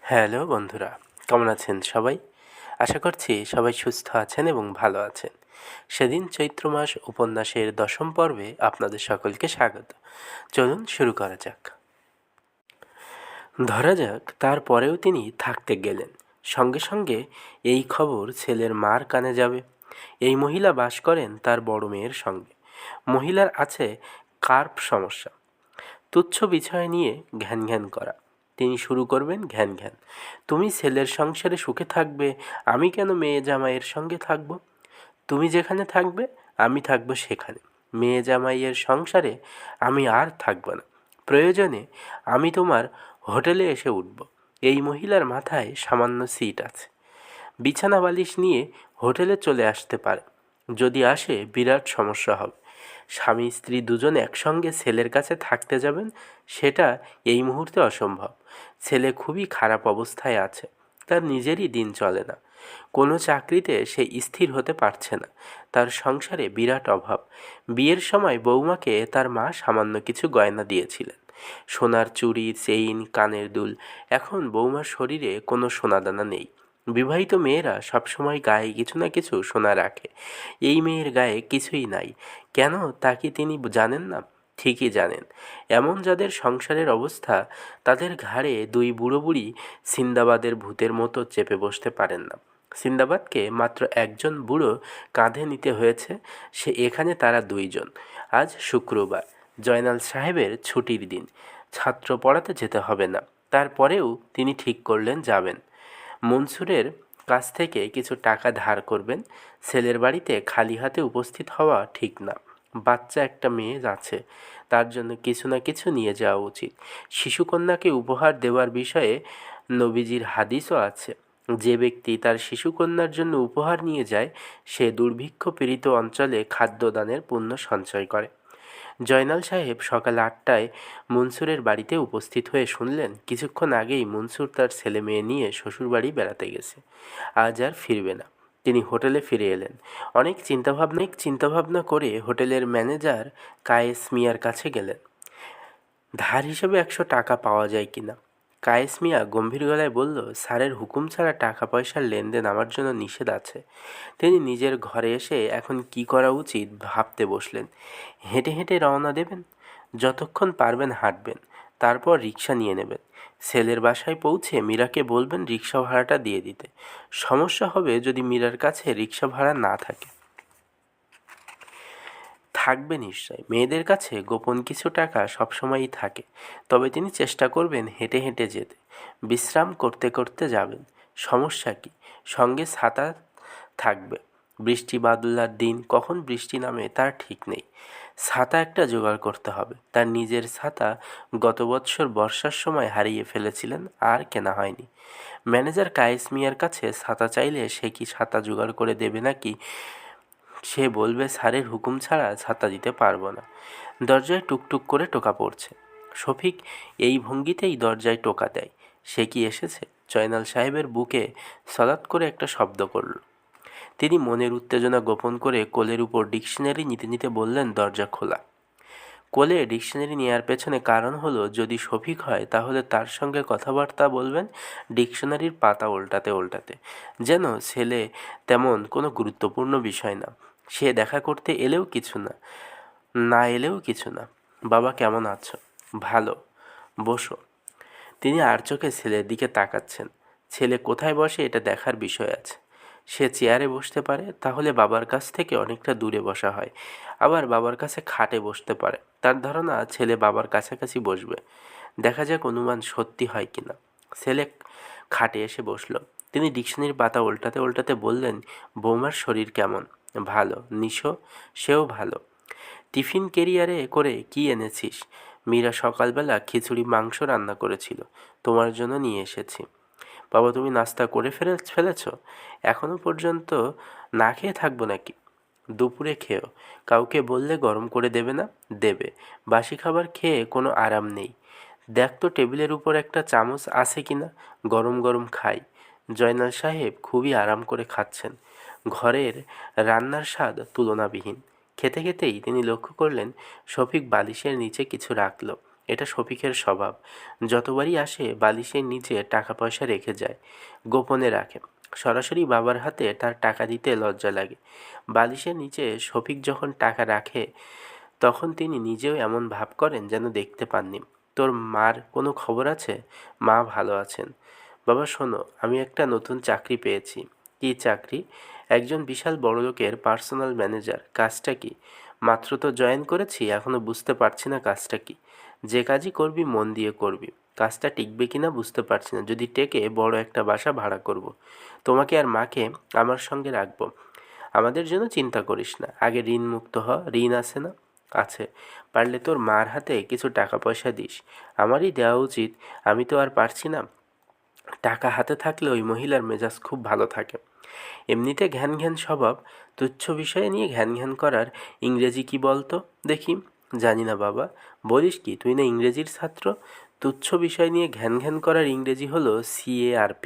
Hello বন্ধুরা, কেমন আছেন সবাই? আশা করছি সবাই সুস্থ আছেন এবং ভালো আছেন। সেদিন চৈত্র মাস উপন্যাসের 10ম পর্বে আপনাদের সকলকে স্বাগত। চলুন শুরু করা যাক। ধরা যাক তারপরেও তিনি থাকতে গেলেন। সঙ্গে সঙ্গে এই খবর ছেলের মার কানে যাবে। এই মহিলা বাস করেন তার বড় মেয়ের সঙ্গে। মহিলার আছে কার্প সমস্যা, তুচ্ছ বিষয় নিয়ে ঘ্যান ঘ্যান করা। তিনি শুরু করবেন ঘ্যান ঘ্যান, তুমি ছেলের সংসারে সুখে থাকবে, আমি কেন মেয়ে জামাইয়ের সঙ্গে থাকব? তুমি যেখানে থাকবে আমি থাকব সেখানে, মেয়ে জামাইয়ের সংসারে আমি আর থাকব না। প্রয়োজনে আমি তোমার হোটেলে এসে উঠব। এই মহিলার মাথায় সামান্য সিট আছে, বিছানা বালিশ নিয়ে হোটেলে চলে আসতে পারে। যদি আসে বিরাট সমস্যা হবে। স্বামী স্ত্রী দুজন একসঙ্গে ছেলের কাছে থাকতে যাবেন, সেটা এই মুহূর্তে অসম্ভব। ছেলে খুবই খারাপ অবস্থায় আছে, তার নিজেরই দিন চলে না, কোনো চাকরিতে সে স্থির হতে পারছে না, তার সংসারে বিরাট অভাব। বিয়ের সময় বৌমাকে তার মা সামান্য কিছু গয়না দিয়েছিলেন, সোনার চুড়ি, চেইন, কানের দুল। এখন বৌমার শরীরে কোনো সোনাদানা নেই। বিবাহিত মেয়েরা সবসময় গায়ে কিছু না কিছু সোনা রাখে, এই মেয়ের গায়ে কিছুই নাই। কেন, তা কি তিনি জানেন না? ঠিকই জানেন। এমন যাদের সংসারের অবস্থা, তাদের ঘাড়ে দুই বুড়ো বুড়ি সিন্দাবাদের ভূতের মতো চেপে বসতে পারেন না। সিন্দাবাদকে মাত্র একজন বুড়ো কাঁধে নিতে হয়েছে, সে এখানে তারা দুইজন। আজ শুক্রবার, জয়নাল সাহেবের ছুটির দিন, ছাত্র পড়াতে যেতে হবে না। তারপরেও তিনি ঠিক করলেন যাবেন। মনসুরের কাছ থেকে কিছু টাকা ধার করবেন। ছেলের বাড়িতে খালি হাতে উপস্থিত হওয়া ঠিক না। বাচ্চা একটা মেয়ে আছে, তার জন্য কিছু না কিছু নিয়ে যাওয়া উচিত। শিশুকন্যাকে উপহার দেওয়ার বিষয়ে নবীজির হাদিসও আছে। যে ব্যক্তি তার শিশুকন্যার জন্য উপহার নিয়ে যায়, সে দুর্ভিক্ষ পীড়িত অঞ্চলে খাদ্যদানের পুণ্য সঞ্চয় করে। জয়নাল সাহেব সকাল 8টায় মনসুরের বাড়িতে উপস্থিত হয়ে শুনলেন কিছুক্ষণ আগেই মনসুর তার ছেলে মেয়ে নিয়ে শ্বশুরবাড়ি বেড়াতে গেছে, আজ আর ফিরবে না। তিনি হোটেলে ফিরে এলেন। অনেক চিন্তাভাবনা করে হোটেলের ম্যানেজার কায়েস মিয়ার কাছে গেলেন। ধার হিসেবে 100 টাকা পাওয়া যায় কিনা। কায়েস মিয়া গম্ভীর গলায় বলল, স্যারের হুকুম ছাড়া টাকা পয়সার লেনদেন আমার জন্য নিষেধ আছে। তিনি নিজের ঘরে এসে এখন কি করা উচিত ভাবতে বসলেন। হেঁটে হেঁটে রওনা দেবেন, যতক্ষণ পারবেন হাঁটবেন, তারপর রিক্সা নিয়ে নেবেন। ছেলের বাসায় পৌঁছে মীরাকে বলবেন রিক্সা ভাড়াটা দিয়ে দিতে। সমস্যা হবে যদি মীরার কাছে রিক্সা ভাড়া না থাকে। থাকবে নিশ্চয়, মেয়েদের কাছে গোপন কিছু টাকা সবসময়ই থাকে। তবে তিনি চেষ্টা করবেন হেঁটে হেঁটে যেতে, বিশ্রাম করতে করতে যাবেন। সমস্যা কি, সঙ্গে ছাতা থাকবে। বৃষ্টি বাদলার দিন কখন বৃষ্টি নামে তার ঠিক নেই। ছাতা একটা জোগাড় করতে হবে। তার নিজের ছাতা গত বৎসর বর্ষার সময় হারিয়ে ফেলেছিলেন, আর কেনা হয়নি। ম্যানেজার কায়েস মিয়ার কাছে ছাতা চাইলে সে কি ছাতা জোগাড় করে দেবে নাকি সে বলবে স্যারের হুকুম ছাড়া ছাতা দিতে পারবো না। দরজায় টুকটুক করে টোকা পড়ছে। শফিক এই ভঙ্গিতেই দরজায় টোকা দেয়। সে কি এসেছে? জয়নাল সাহেবের বুকে সলাৎ করে একটা শব্দ করল। তিনি মনের উত্তেজনা গোপন করে কোলের উপর ডিকশনারি নিতে নিতে বললেন, দরজা খোলা। কোলে ডিকশনারি নেওয়ার পেছনে কারণ হলো, যদি শফিক হয় তাহলে তার সঙ্গে কথাবার্তা বলবেন ডিকশনারির পাতা ওল্টাতে ওল্টাতে, যেন ছেলে তেমন কোনো গুরুত্বপূর্ণ বিষয় না। সে দেখা করতে এলেও কিছু না, না এলেও কিছু না। বাবা কেমন আছো? ভালো, বসো। তিনি আর চোখে ছেলের দিকে তাকাচ্ছেন। ছেলে কোথায় বসে এটা দেখার বিষয় আছে। সে চেয়ারে বসতে পারে, তাহলে বাবার কাছ থেকে অনেকটা দূরে বসা হয়। আবার বাবার কাছে খাটে বসতে পারে, তার ধারণা ছেলে বাবার কাছাকাছি বসবে। দেখা যাক অনুমান সত্যি হয় কিনা। ছেলে খাটে এসে বসল। তিনি ডিকশনারির পাতা উল্টাতে উল্টাতে বললেন, বৌমার শরীর কেমন? ভালো। নিশো? সেও ভালো। টিফিন ক্যারিয়ারে করে কি এনেছিস? মীরা সকালবেলা খিচুড়ি মাংস রান্না করেছিল, তোমার জন্য নিয়ে এসেছি। বাবা, তুমি নাস্তা করে ফেলেছ? এখনও পর্যন্ত না খেয়ে থাকবো নাকি? দুপুরে খেও, কাউকে বললে গরম করে দেবে না? দেবে। বাসি খাবার খেয়ে কোনো আরাম নেই। দেখ তো টেবিলের উপর একটা চামচ আছে কিনা, গরম গরম খাই। জয়নাল সাহেব খুবই আরাম করে খাচ্ছেন। ঘরের রান্নার স্বাদ তুলনাবিহীন। খেতে খেতেই তিনি লক্ষ্য করলেন শফিক বালিশের নিচে কিছু রাখল। এটা শফিকের স্বভাব। যতবারই আসে বালিশের নিচে টাকা পয়সা রেখে যায়, গোপনে রাখে। সরাসরি বাবার হাতে তার টাকা দিতে লজ্জা লাগে। বালিশের নিচে শফিক যখন টাকা রাখে তখন তিনি নিজেও এমন ভাব করেন যেন দেখতে পাননি। তোর মার কোনো খবর আছে? মা ভালো আছেন। বাবা শোনো, আমি একটা নতুন চাকরি পেয়েছি। কী চাকরি? একজন বিশাল বড়লোকের পার্সোনাল ম্যানেজার। কাজটা কি? মাত্র তো জয়েন করেছি, এখনও বুঝতে পারছি না কাজটা কি। যে কাজই করবি মন দিয়ে করবি। কাজটা টিকবে কিনা বুঝতে পারছি না। যদি টেকে বড় একটা বাসা ভাড়া করব। তোমাকে আর মাকে আমার সঙ্গে রাখবো। আমাদের জন্য চিন্তা করিস না। আগে ঋণ মুক্ত হ। ঋণ আছে না? আছে। পারলে তোর মার হাতে কিছু টাকা পয়সা দিস। আমারই দেওয়া উচিত, আমি তো আর পারছি না। টাকা হাতে থাকলে ওই মহিলার মেজাজ খুব ভালো থাকে। এমনিতে ঘ্যান ঘ্যান স্বভাব। তুচ্ছ বিষয়ে নিয়ে ঘ্যান ঘ্যান করার ইংরেজি কি বলতো দেখি? জানি না বাবা। বলিস কি, তুই না ইংরেজির ছাত্র? তুচ্ছ বিষয় নিয়ে ঘ্যান ঘ্যান করার ইংরেজি হলো CARP।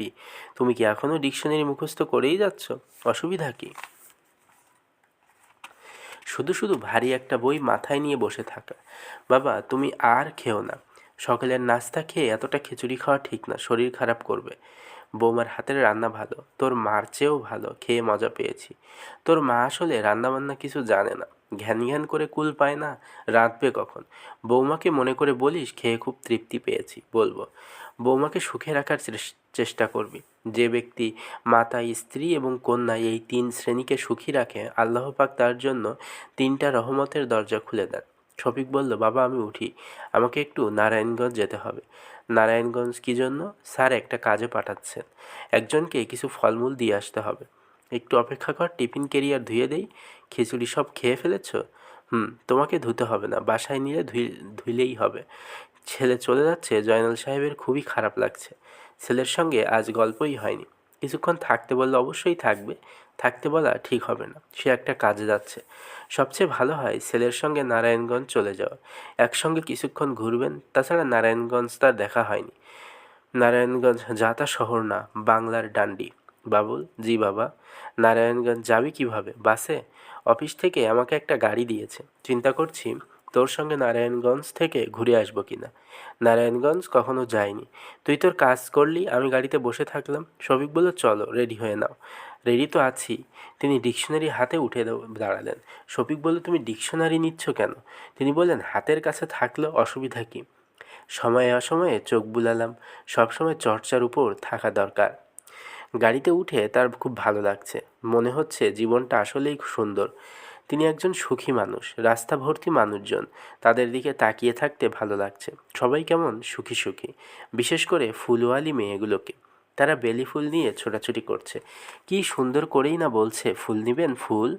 তুমি কি এখনও ডিকশনারি মুখস্থ করেই যাচ্ছ? অসুবিধা কি? শুধু শুধু ভারী একটা বই মাথায় নিয়ে বসে থাকা। বাবা তুমি আর খেও না। সকালের নাস্তা খেয়ে এতটা খিচুড়ি খাওয়া ঠিক না, শরীর খারাপ করবে। বৌমার হাতের রান্না ভালো, তোর মার চেয়েও ভালো, খেয়ে মজা পেয়েছি। তোর মা আসলে রান্নাবান্না কিছু জানে না, ঘ্যান ঘ্যান করে কুল পায় না। রাঁধবে কখন? বৌমাকে মনে করে বলিস খেয়ে খুব তৃপ্তি পেয়েছি। বলবো। বৌমাকে সুখে রাখার চেষ্টা করবি। যে ব্যক্তি মাতা, স্ত্রী এবং কন্যা এই 3 শ্রেণীকে সুখী রাখে, আল্লাহ পাক তার জন্য 3টা রহমতের দরজা খুলে দেন। শফিক বলল, বাবা আমি উঠি, আমাকে একটু নারায়ণগঞ্জ যেতে হবে। নারায়ণগঞ্জ কী জন্য? স্যার একটা কাজে পাঠাচ্ছেন, একজনকে কিছু ফলমূল দিয়ে আসতে হবে। একটু অপেক্ষা কর, টিফিন ক্যারিয়ার ধুয়ে দেই। খিচুড়ি সব খেয়ে ফেলেছ? তোমাকে ধুতে হবে না, বাসায় নিলে ধুইলেই হবে। ছেলে চলে যাচ্ছে, জয়নাল সাহেবের খুবই খারাপ লাগছে। ছেলের সঙ্গে আজ গল্পই হয়নি। কিছুক্ষণ থাকতে বললে অবশ্যই থাকবে, থাকতে বলা ঠিক হবে না। সে একটা কাজে যাচ্ছে। সবচেয়ে ভালো হয় ছেলের সঙ্গে নারায়ণগঞ্জ চলে যাওয়া। একসঙ্গে কিছুক্ষণ ঘুরবেন। তাছাড়া নারায়ণগঞ্জ তার দেখা হয়নি। নারায়ণগঞ্জ যাতা শহর না, বাংলার ডান্ডি। বাবুল, জি বাবা। নারায়ণগঞ্জ যাবি কিভাবে? বাসে। অফিস থেকে আমাকে একটা গাড়ি দিয়েছে, চিন্তা করছি তোর সঙ্গে নারায়ণগঞ্জ থেকে ঘুরে আসবো কিনা। নারায়ণগঞ্জ কখনো যাইনি। তুই তোর কাজ করলি, আমি গাড়িতে বসে থাকলাম। শফিক বলল, চলো রেডি হয়ে নাও। রেডি তো আছি। তিনি ডিকশনারি হাতে উঠে দাঁড়ালেন। শফিক বলল, তুমি ডিকশনারি নিচ্ছ কেন? তিনি বললেন, হাতের কাছে থাকলেও অসুবিধা কী? সময়ে অসময়ে চোখ বুলালাম। সবসময় চর্চার উপর থাকা দরকার। গাড়িতে উঠে তার খুব ভালো লাগছে। মনে হচ্ছে জীবনটা আসলেই সুন্দর। তিনি একজন সুখী মানুষ। রাস্তা ভর্তি মানুষজন। তাদের দিকে তাকিয়ে থাকতে ভালো লাগছে। সবাই কেমন সুখী সুখী, বিশেষ করে ফুলওয়ালি মেয়েগুলোকে। তারা বেলি ফুল নিয়ে ছোটাছুটি করছে। কি সুন্দর করেই না বলছে, ফুল নিবেন ফুল?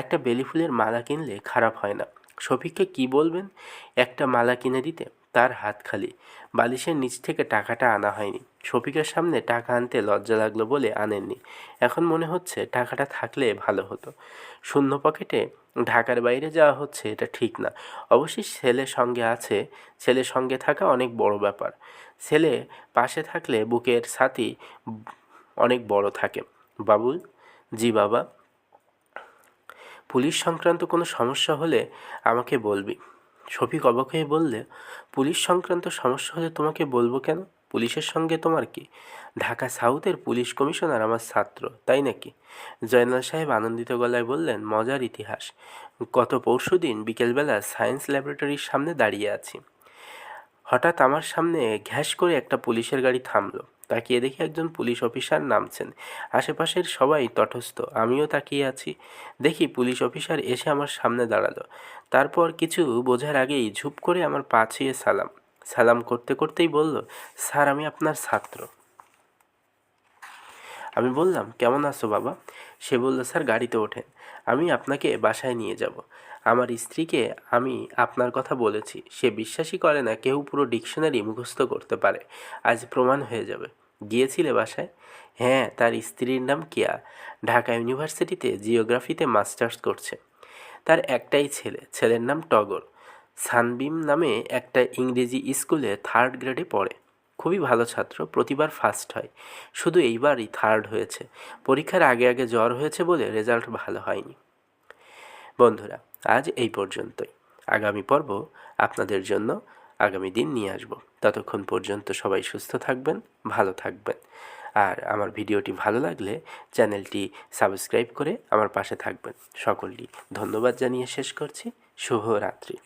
একটা বেলি ফুলের মালা কিনলে খারাপ হয় না। শফিককে কি বলবেন একটা মালা কিনে দিতে? তার হাত খালি। বালিশের নিচ থেকে টাকাটা আনা হয়নি। শফিকের সামনে টাকা আনতে লজ্জা লাগলো বলে আনেননি। এখন মনে হচ্ছে টাকাটা থাকলে ভালো হতো। শূন্য পকেটে ঢাকার বাইরে যাওয়া হচ্ছে, এটা ঠিক না। অবশ্যই ছেলে সঙ্গে আছে। ছেলে সঙ্গে থাকা অনেক বড় ব্যাপার। ছেলে পাশে থাকলে বুকের ছাতি অনেক বড় থাকে। বাবুল, জি বাবা। পুলিশ সংক্রান্ত কোনো সমস্যা হলে আমাকে বলবি। শফিক অবাক হয়ে বললে, পুলিশ সংক্রান্ত সমস্যা হলে তোমাকে বলবো কেন? পুলিশের সঙ্গে তোমার কি? ঢাকা সাউথের পুলিশ কমিশনার আমার ছাত্র, তাই নাকি? জয়নাল সাহেব আনন্দিত গলায় বললেন, মজার ইতিহাস। গত পরশুদিন বিকেলবেলা সায়েন্স ল্যাবরেটরির সামনে দাঁড়িয়ে আছি। হঠাৎ আমার সামনে ঘ্যাস করে একটা পুলিশের গাড়ি থামলো। তাকিয়ে দেখি একজন পুলিশ অফিসার নামছেন। আশেপাশের সবাই তটস্থ, আমিও তাকিয়ে আছি। দেখি পুলিশ অফিসার এসে আমার সামনে দাঁড়ালো। তারপর কিছু বোঝার আগেই ঝুপ করে আমার পা ছুঁয়ে সালাম। সালাম করতে করতেই বলল, স্যার আমি আপনার ছাত্র। আমি বললাম, কেমন আছো বাবা? সে বলল, স্যার গাড়িতে ওঠেন, আমি আপনাকে বাসায় নিয়ে যাব। আমার স্ত্রীকে আমি আপনার কথা বলেছি। সে বিশ্বাসই করে না কেউ পুরো ডিকশনারি মুখস্থ করতে পারে। আজ প্রমাণ হয়ে যাবে। গিয়েছিলে বাসায়? হ্যাঁ। তার স্ত্রীর নাম কেয়া। ঢাকা ইউনিভার্সিটিতে জিওগ্রাফিতে মাস্টার্স করছে। তার একটাই ছেলে, ছেলের নাম টগর। সানবিম নামে একটা ইংরেজি স্কুলে 3rd গ্রেডে পড়ে। খুবই ভালো ছাত্র, প্রতিবার ফার্স্ট হয়। শুধু এইবারই 3rd হয়েছে। পরীক্ষার আগে আগে জ্বর হয়েছে বলে রেজাল্ট ভালো হয়নি। বন্ধুরা, আজ এই পর্যন্তই। আগামী পর্ব আপনাদের জন্য আগামী দিন নিয়ে আসব। ততক্ষণ পর্যন্ত সবাই সুস্থ থাকবেন, ভালো থাকবেন। আর আমার ভিডিওটি ভালো লাগলে চ্যানেলটি সাবস্ক্রাইব করে আমার পাশে থাকবেন। সকলকে ধন্যবাদ জানিয়ে শেষ করছি। শুভরাত্রি।